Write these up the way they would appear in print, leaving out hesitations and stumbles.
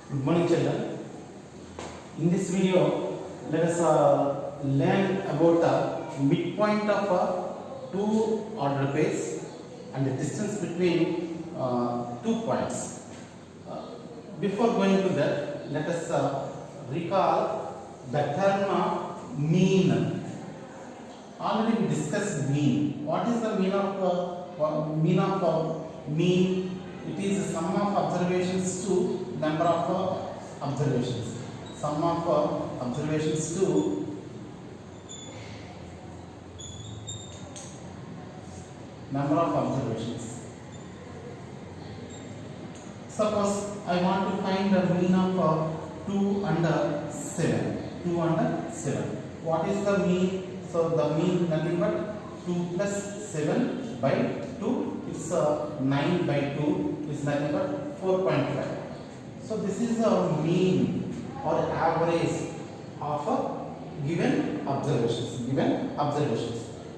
Good morning, children. In this video, let us learn about the midpoint of two ordered pairs and the distance between 2 points. Before going to that, let us recall the term mean. Already we discussed mean. What is the mean of mean? It is the sum of observations to number of observations. Sum of observations to number of observations. Suppose I want to find the mean of 2 and 7. 2 and 7. What is the mean? So the mean nothing but 2 plus 7 by 2. It's 9 by 2 is nothing but 4.5. So this is a mean or average of a given observations.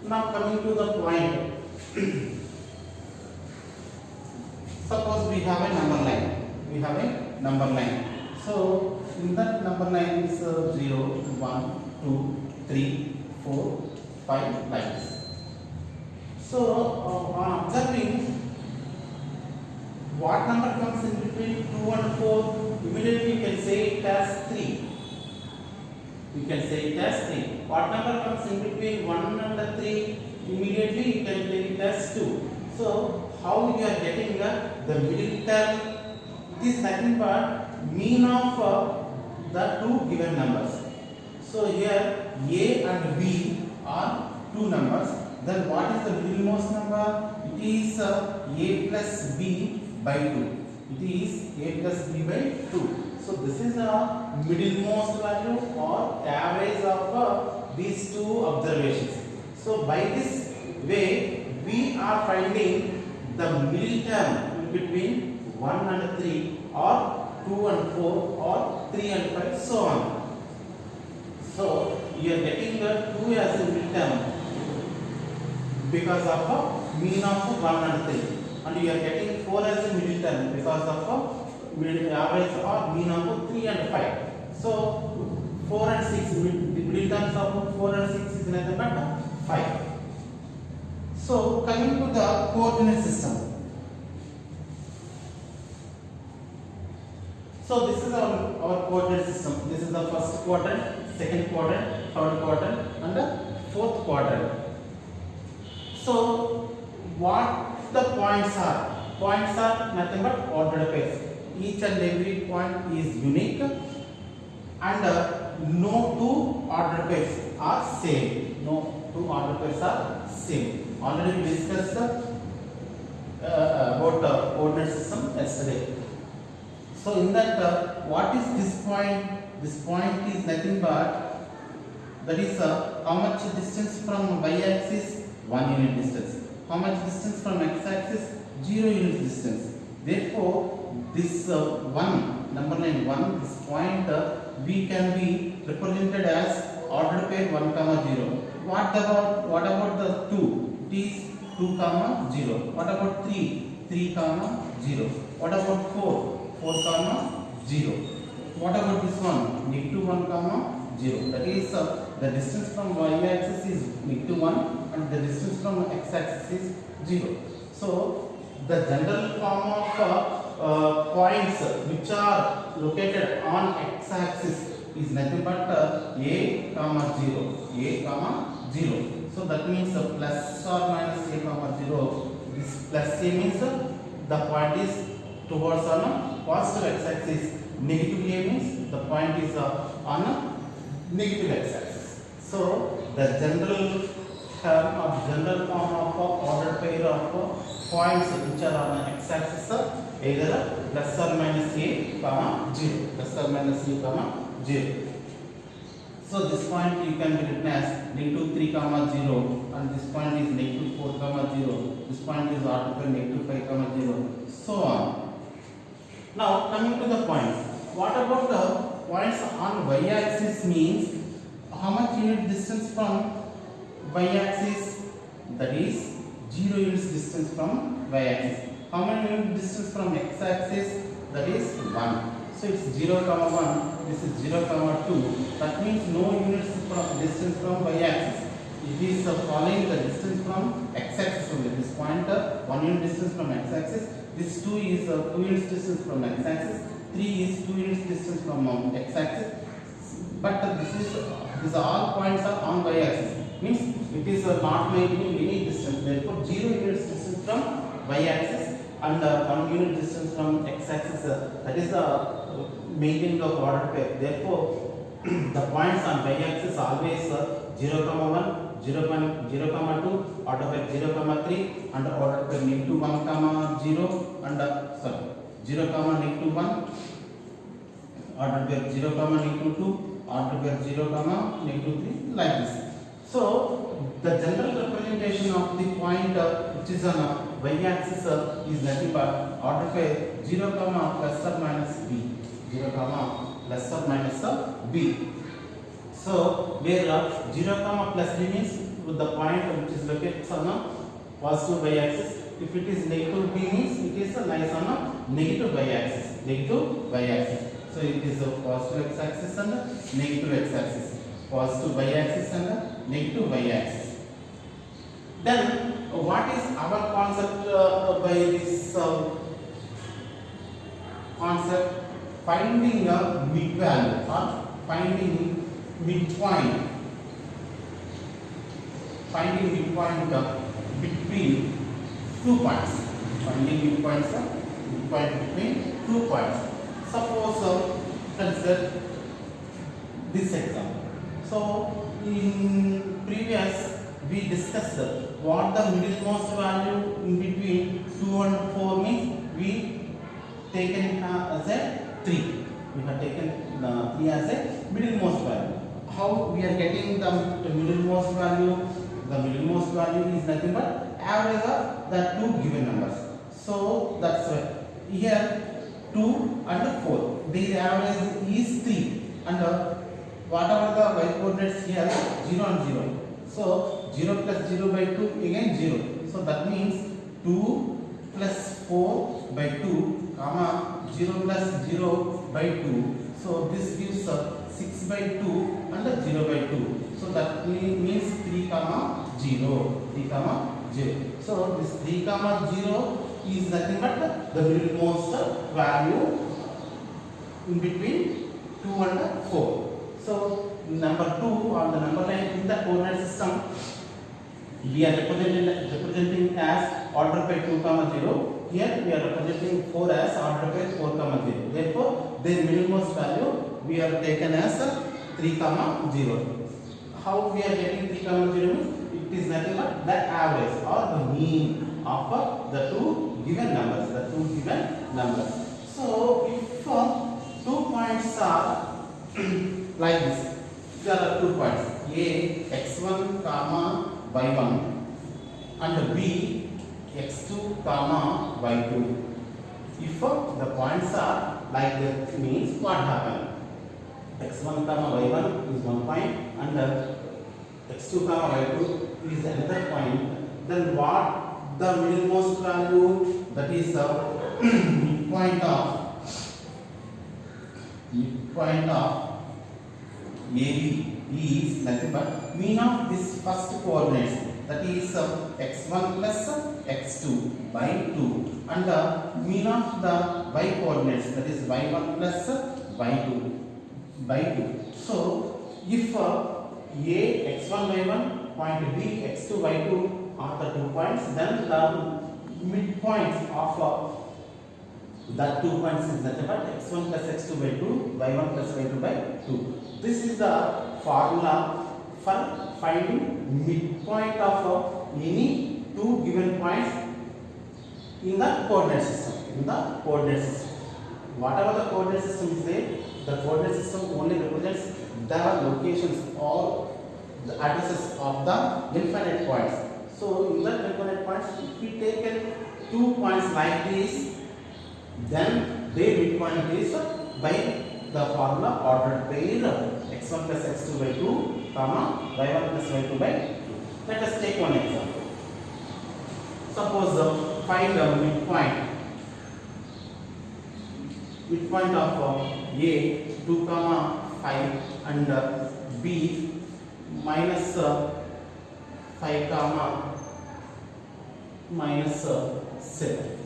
Now coming to the point. Suppose we have a number line. So in that number line is 0, 1, 2, 3, 4, 5 lines. So on observing what number comes in between 2 and 4, immediately we can say it as 3. What number comes in between 1 and 3, immediately you can take it as 2. So how we are getting the middle term? It is nothing but mean of the two given numbers. So here A and B are two numbers. Then what is the middlemost number? It is A plus B by 2. It is A plus B by 2. So this is a middlemost value or average of these two observations. So by this way we are finding the middle term in between 1 and 3 or 2 and 4 or 3 and 5, so on. So you are getting the 2 as a middle term because of a mean of 1 and 3, and you are getting 4 as a middle term because of a average or mean of 3 and 5. So 4 and 6, the middle terms of 4 and 6 is nothing but 5. So coming to the coordinate system. So this is our coordinate system. This is the first quadrant, second quadrant, third quadrant and the fourth quadrant. So what the points are? Points are nothing but ordered pairs. Each and every point is unique and no two ordered pairs are same. Already we discussed about coordinate system yesterday. So in that what is this point? This point is nothing but that is how much distance from y-axis? 1 unit distance. How much distance from x-axis? 0 unit distance. Therefore, this number line 1, this point we can be represented as ordered pair 1, 0. What about the 2? It is 2, 0. What about 3? 3, 0. What about 4? 4, 0. What about this one? -1, 0. That is the distance from y-axis is -1 and the distance from x-axis is 0. So the general form of points which are located on x-axis is nothing but a, 0. So that means plus or minus a, 0. This plus a means the point is towards on a positive x-axis. Negative a means the point is on a negative x-axis. So the general form of ordered pair of points which are on the x-axis are either plus or minus a, 0. So this point you can be written as -3, 0, and this point is -4, 0. This point is ordered pair -5, 0. So on. Now coming to the points. What about the points on y-axis means how much unit distance from y-axis? That is 0 units distance from y-axis. How many unit distance from x-axis? That is 1. So it's 0 comma 1, this is 0 comma 2. That means no units from distance from y-axis. It is following the distance from x-axis only. This pointer 1 unit distance from x-axis. This 2 is 2 units distance from x-axis. 3 is 2 units distance from x-axis. But these all points are on y-axis. Means it is not maintaining any distance. Therefore, 0 units distance from y-axis and 1 unit distance from x-axis. That is the maintaining of ordered pair. Therefore, the points on y-axis always 0 comma 1, 0 comma 2, order pair 0 comma 3, and order pair negative 1 comma 0, and 0 comma negative 1, order pair 0 comma negative 2, order pair 0 comma negative 3, like this. So the general representation of the point which is on y-axis is nothing but order pair 0 comma plus or minus b, 0 comma plus or minus b. So where 0 comma plus b means with the point which is located on a positive y-axis. If it is negative b means it is lies on a negative y-axis. Negative y-axis. So it is a positive x-axis and a negative x-axis. Positive y-axis and a negative y-axis. Then what is our concept by this concept? Finding a mid value or finding midpoint. Finding midpoint between 2 points. Finding midpoint between 2 points. Suppose consider this example. So in previous we discussed what the middlemost value in between 2 and 4 means. We taken as a 3. We have taken 3 as a middlemost value. How we are getting the middlemost value? The middlemost value is nothing but average of the two given numbers. So that's why here 2 and 4. Their average is 3, and whatever the y coordinates here 0 and 0. So 0 plus 0 by 2 again 0. So that means 2 plus 4 by 2 comma 0 plus 0 by 2. So this gives 6 by 2 and 0 by 2. So that means 3 comma 0. 3 comma 0. So this 3 comma 0 is nothing but the middlemost value in between 2 and 4. So number 2 on the number line in the coordinate system we are representing as order by 2 comma 0. Here we are representing 4 as order by 4 comma 0. Therefore, their middlemost value we are taken as 3 comma 0. How we are getting 3 comma 0 means it is nothing but the average or the mean of the two given numbers. So if 2 points are like this, there are 2 points A x1 comma y1 and B x2 comma y2. If the points are like that means what happen? X1 comma y1 is one point and x2 comma y2 is another point. Then what the middlemost value, that is midpoint of AB is nothing but mean of this first coordinates, that is x1 plus x2 by 2, and the mean of the y coordinates, that is y1 plus y2 by 2. So if A x1 y1 point B x2 y2 are the 2 points, then the midpoints of that 2 points is nothing but x1 plus x2 by 2, y1 plus y2 by 2. This is the formula for finding midpoint of any two given points in the coordinate system. Whatever the coordinate system is there, the coordinate system only represents the locations or the addresses of the infinite points. So in the infinite points, if we take 2 points like this, then their midpoint is by the formula ordered pair x1 plus x2 by 2 comma y1 plus y2 by 2. Let us take one example. Suppose find a midpoint midpoint of A 2 comma 5 and B minus 5 comma minus 7.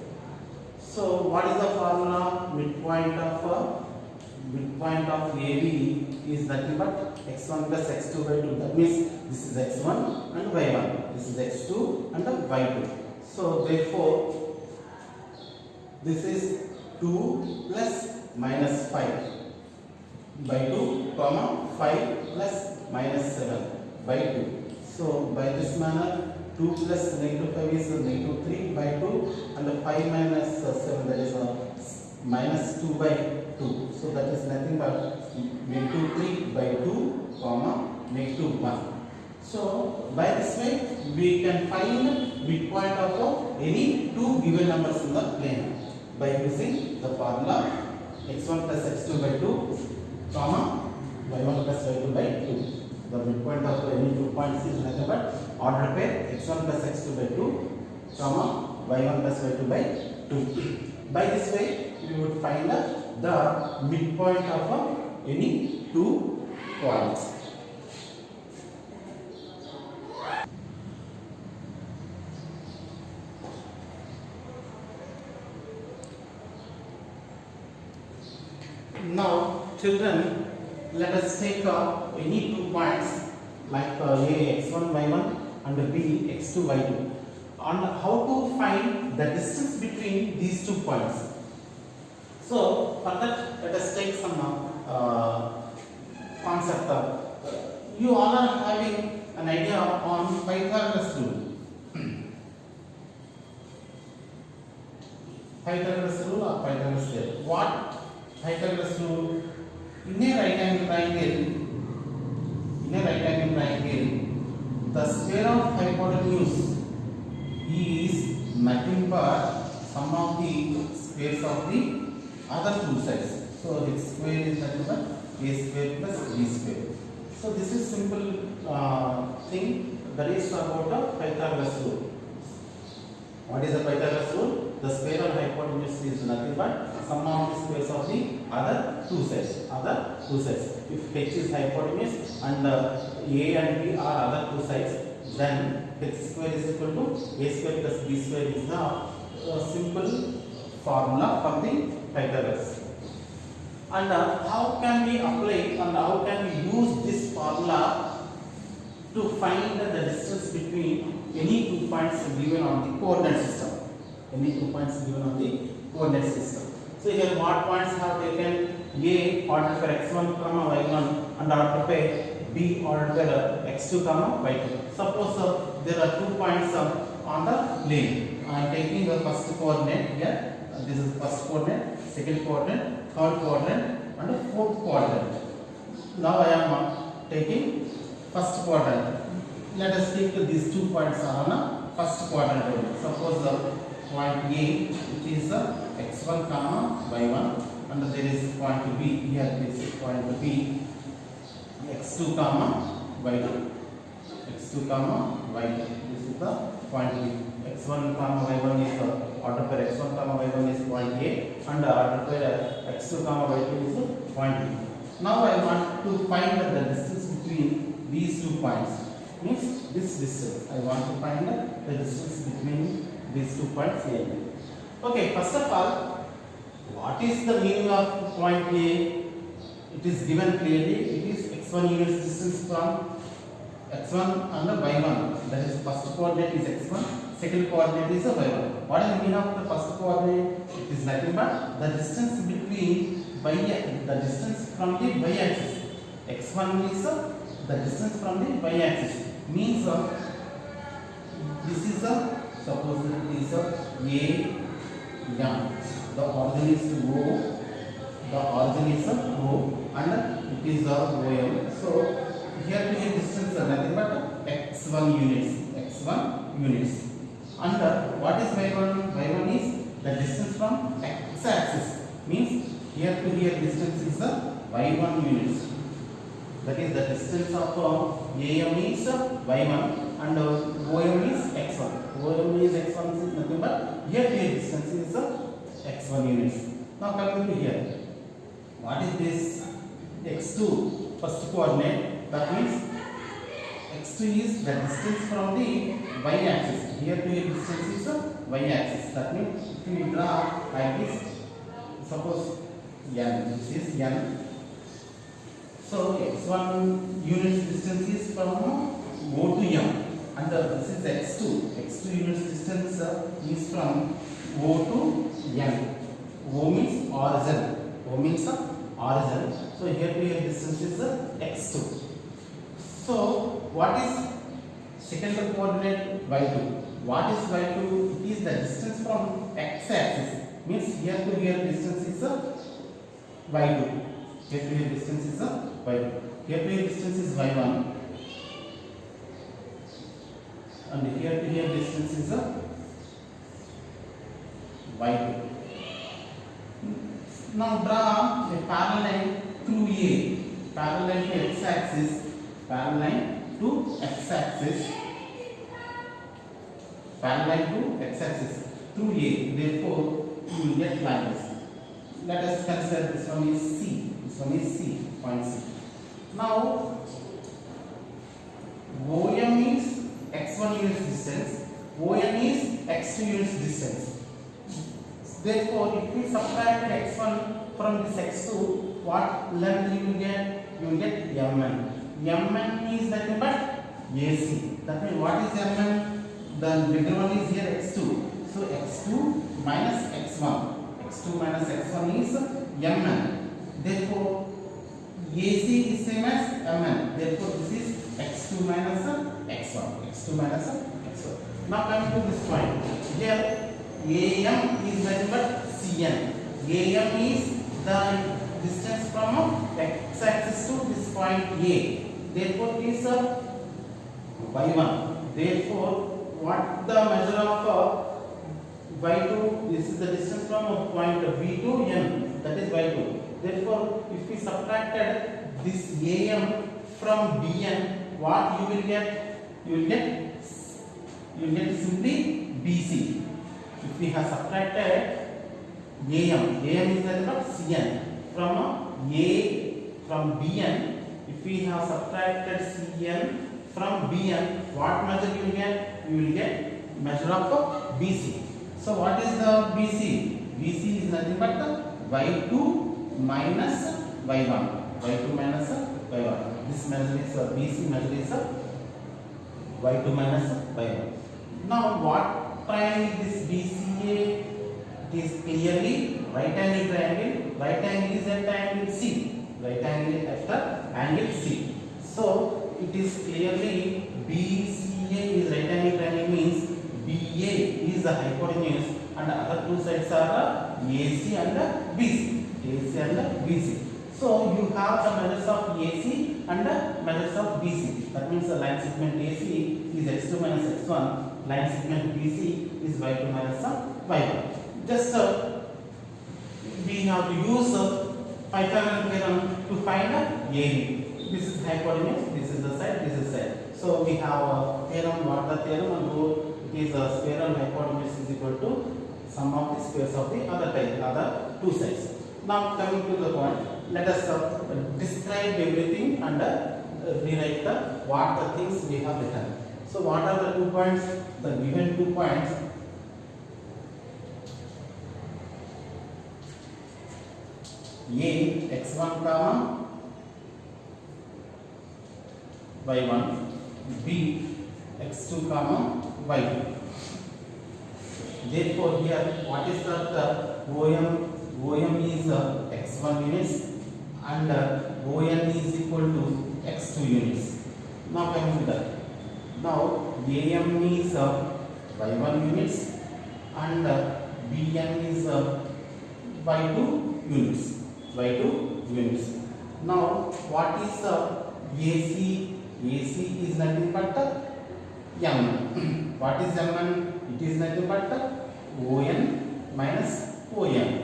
So what is the formula? Midpoint of AB is nothing but x1 plus x2 by 2. That means this is x1 and y1. This is x2 and y2. So therefore this is 2 plus minus 5 by 2 comma 5 plus minus 7 by 2. So by this manner 2 plus negative 5 is negative 3 by 2 and 5 minus 7, that is minus 2 by 2. So that is nothing but negative 3 by 2 comma negative 1. So by this way we can find midpoint of any two given numbers in the plane by using the formula x1 plus x2 by 2 comma y1 plus y2 by 2. The midpoint of any 2 points is nothing but ordered pair x1 plus x2 by 2 comma y1 plus y2 by 2. By this way we would find the midpoint of any 2 points. Now children, let us take any 2 points like A x1 y1 and B x2 y2, and how to find the distance between these 2 points. So for that let us take some concept. You all are having an idea on Pythagoras rule. Pythagoras rule or Pythagoras theorem. What Pythagoras rule? In a right angle triangle, the square of hypotenuse is nothing but sum of the squares of the other two sides. So its square is nothing but a square plus b square. So this is simple thing that is about the Pythagoras rule. What is the Pythagoras rule? The square of hypotenuse is nothing but sum of the squares of the other two sides. If h is hypotenuse and a and b are other two sides, then h square is equal to a square plus b square is the simple formula from the Pythagoras. And how can we apply and how can we use this formula to find the distance between any 2 points given on the coordinate system? So here what points have taken? A ordered for x1 comma y1 and ordered for B ordered for x2 comma y2. Suppose there are 2 points on the plane. I am taking the first coordinate here. This is first coordinate, second coordinate, third coordinate and fourth coordinate. Now I am taking first quadrant. Let us take these 2 points are on first quadrant only. Suppose point A, which is x1 comma y1, and there is point B. Here this is point B, x2 comma y2. x2 comma y2. This is the point B. x1 comma y1 is order pair x1 comma y1 is point A, and order pair x2 comma y2 is point B. Now I want to find the distance between these 2 points. Means this distance. I want to find the distance between these 2 points A and B. Okay, first of all, what is the meaning of point A? It is given clearly. It is x1 units distance from x1 and y1. That is first coordinate is x1, second coordinate is y1. What is the meaning of the first coordinate? It is nothing but the distance between the distance from the y-axis. x1 is the distance from the y-axis. Means this is suppose it is A M. The origin is O. And it is OM. So here to the distance are nothing but x1 units. And what is y1? Y1 is the distance from x-axis. Means here to here distance is y1 units. That is the distance of AM is y1 and OM is x1. OM is x1 is nothing but here to here distance is x1 units. Now coming to here, what is this x2 first coordinate? That means x2 is the distance from the y axis. Here to here distance is the y axis. That means if we draw like this, suppose n, this is n. So x1 units distance is from O to m, and this is x2. x2 units distance is from O to m. O means origin. O means origin. So here to here distance is x2. So what is second coordinate y2? What is y2? It is the distance from x-axis. Means here to here distance is y2. Here to here distance is y2. Here to here distance is y1. And here to here distance is y2. Now draw a parallel line through A. Parallel line to x-axis. Parallel line to x-axis. Parallel line to x-axis through A. Therefore, you will get like this. Let us consider this one is C. This one is C. Point C. Now, OM is x1 units distance. ON is x2 units distance. Therefore, if we subtract x1 from this x2, what length you will get? You will get mn. Mn is nothing but AC. That means what is mn? The bigger one is here x2. So x2 minus x1. x2 minus x1 is mn. Therefore, AC is same as mn. Therefore, this is x2 minus x1. x2 minus x1. Now coming to this point. Here AM is nothing but CN. AM is the distance from x-axis to this point A. Therefore, it is y1. Therefore, what the measure of y2? This is the distance from point B to N. That is y2. Therefore, if we subtracted this AM from BN, what you will get? You will get simply BC. If we have subtracted AM is nothing but CN from BN. If we have subtracted CN from BN, what measure you will get? You will get measure of BC. So what is the BC? BC is nothing but the y2 minus y1. y2 minus y1. This measure is BC measure is y2 minus y1. Now what triangle is this BCA? It is clearly right angle triangle. Right angle is at angle C. Right angle after angle C. So it is clearly BCA is right angle triangle, means BA is the hypotenuse and the other two sides are AC and BC. AC and BC. So you have the measures of AC and the measures of BC. That means the line segment AC is x2 minus x1. Line segment BC is y2 minus y1. Just we have to use Pythagorean theorem to find area. This is hypotenuse, this is the side, this is side. So we have a theorem. What the theorem? And it is a square and hypotenuse is equal to sum of the squares of the other two sides. Now coming to the point, let us describe everything and rewrite what the things we have written. So what are the 2 points? The given 2 points. A x1 comma y1, B x2 comma y2. Therefore, here what is that OM is x1 units and ON is equal to x2 units. Now coming to that. Now AM is y1 units and BN is y2 units. y2 units. Now what is AC? AC is nothing but M. What is M? It is nothing but ON minus OM.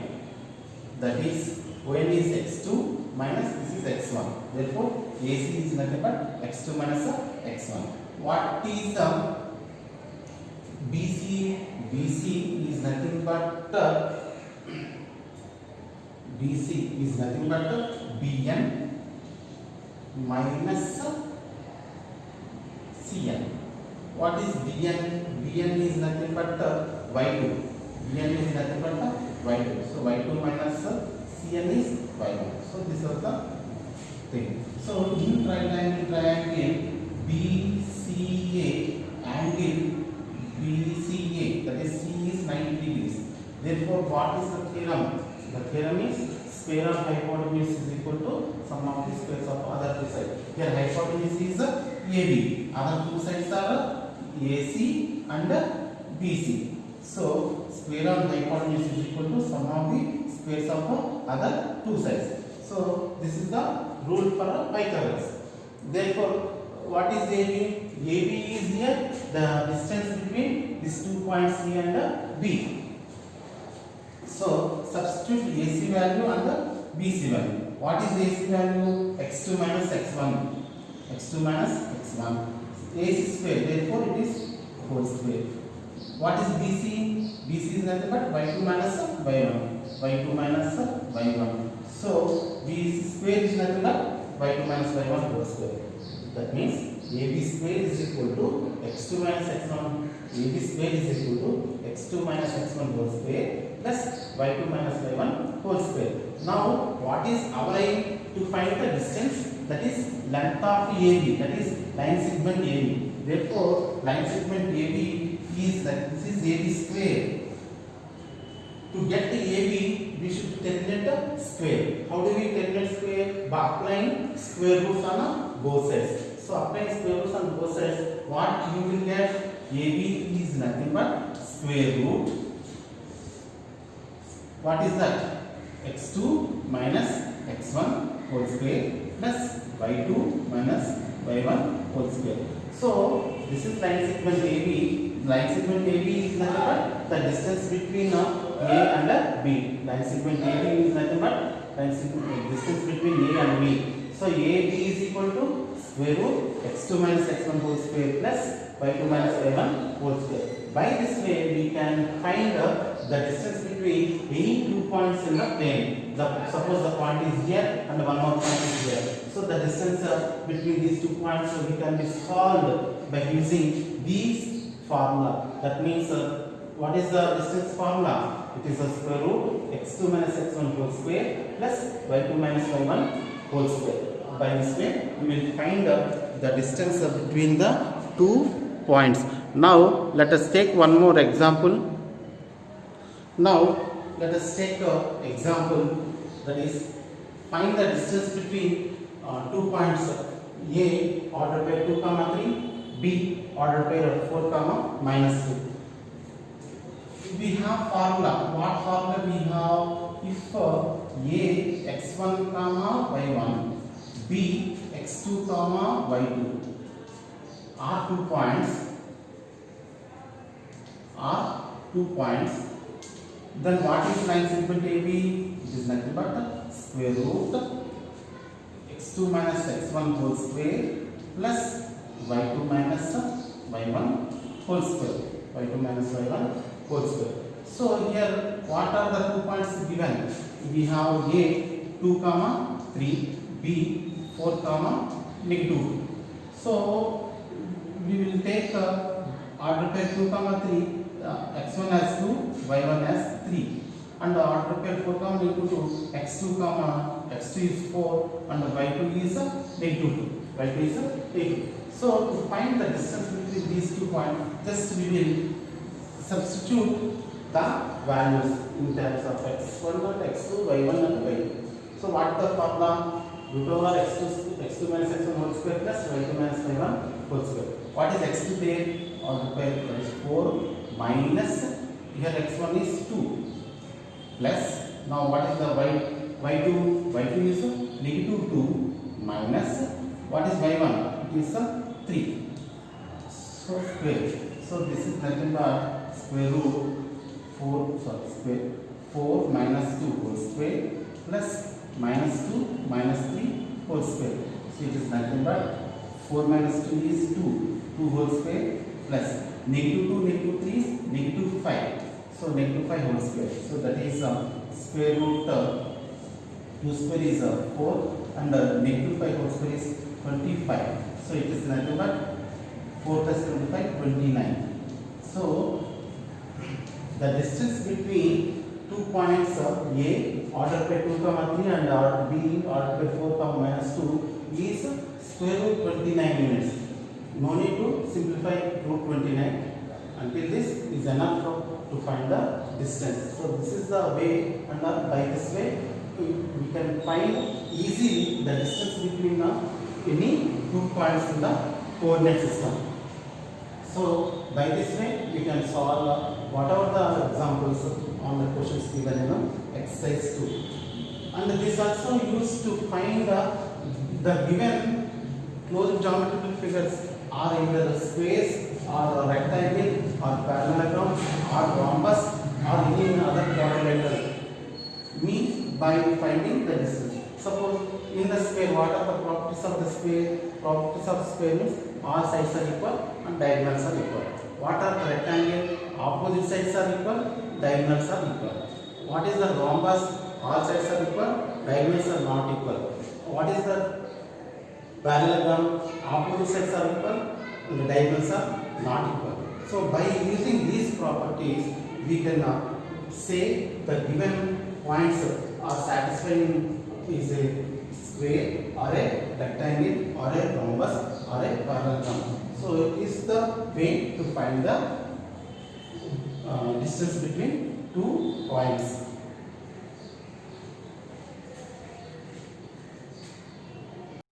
That is ON is x2 minus this is x1. Therefore AC is nothing but x2 minus x1. What is BC? BC is nothing but BC is nothing but BN minus CN. What is BN? BN is nothing but Y2. BN is nothing but Y2. So Y2 minus CN is Y1. So this is the thing. So in right angle triangle BCA, angle BCA, that is C is 90 degrees. Therefore, what is the theorem? The theorem is square of hypotenuse is equal to sum of the squares of other two sides. Here hypotenuse is AB, other two sides are AC and BC. So square of hypotenuse is equal to sum of the squares of other two sides. So this is the rule for Pythagoras. Therefore, what is AB? AB is here the distance between these 2 points C and B. So substitute AC value and the BC value. What is AC value? X2 minus X1. X2 minus X1. AC square. Therefore, it is whole square. What is BC? BC is nothing but Y2 minus Y1. Y2 minus Y1. So BC square is nothing but Y2 minus Y1 whole square. That means AB square is equal to X2 minus X1. AB square is equal to X2 minus X1 whole square plus Y2 minus Y1 whole square. Now, what is our aim? To find the distance, that is length of AB, that is line segment AB. Therefore, line segment AB is that this is AB square. To get the AB, we should terminate square. How do we terminate square? By applying square roots on both sides. So, applying square roots on both sides, what you will get? AB is nothing but square root. What is that? X2 minus X1 whole square plus Y2 minus Y1 whole square. So this is line segment AB. Line segment AB is nothing but the distance between A and B. Line segment AB is nothing but distance between A and B. So AB is equal to square root X2 minus X1 whole square plus Y2 minus Y1 whole square. By this way, we can find the distance between any 2 points in the plane. Suppose the point is here and one more point is here. So the distance between these 2 points we can be solved by using these formula. That means what is the distance formula? It is the square root X2 minus X1 whole square plus Y2 minus Y1 whole square. By this way, we will find the distance between the 2 points. Now, let us take one more example. Now, let us take an example, that is, find the distance between 2 points A order pair 2, 3, B order pair 4, minus 2. We have formula. What formula we have? If A x1, y1, B x2, y2 are 2 points, then what is line segment AB? It is nothing but square root x2 minus x1 whole square plus y2 minus y1 whole square. Y2 minus y1 whole square. So here, what are the 2 points given? We have A 2, 3, B 4, -2. So we will take order pair 2, 3. X1 has 2, y1 has 3, and the order pair 4, -2, x2 is 4, and y2 is -2. Y2 is -2. So to find the distance between these 2 points, just we will substitute the values in terms of x1 and x2, y1 and y2. So what the formula? Root over x2 minus x1 whole square plus y2 minus y1 whole square. What is x2 there? Order pair that is 4 minus, here x1 is 2 plus, now what is the y2? Y2 is -2 minus, what is y1? It is 3. So square. So this is nothing but square root 4 minus 2 whole square plus minus 2 minus 3 whole square. So it is nothing but 4 minus 2 is 2 whole square plus -2, -3 is -5. So -5 whole square. So that is square root 2 square is 4 and negative 5 whole square is 25. So it is nothing but 4 plus 25, 29. So the distance between 2 points of A ordered by 2 comma 3 and B ordered by 4 comma minus 2 is square root 29 units. No need to simplify root 29 until this is enough to find the distance. So this is the way, and by this way we can find easily the distance between any 2 points in the coordinate system. So by this way we can solve whatever the examples on the questions given in exercise 2. And this also used to find the given closed geometrical figures are either squares or rectangle or parallelogram or rhombus or any other quadrilateral, means by finding the distance. Suppose in the square, what are the properties of the square? Properties of square means all sides are equal and diagonals are equal. What are the rectangle? Opposite sides are equal, diagonals are equal. What is the rhombus? All sides are equal, diagonals are not equal. What is the parallelogram? Opposite sides are equal and the diagonals are not equal. So by using these properties we can say the given points are satisfying is a square or a rectangle or a rhombus or a parallelogram. So it is the way to find the distance between 2 points.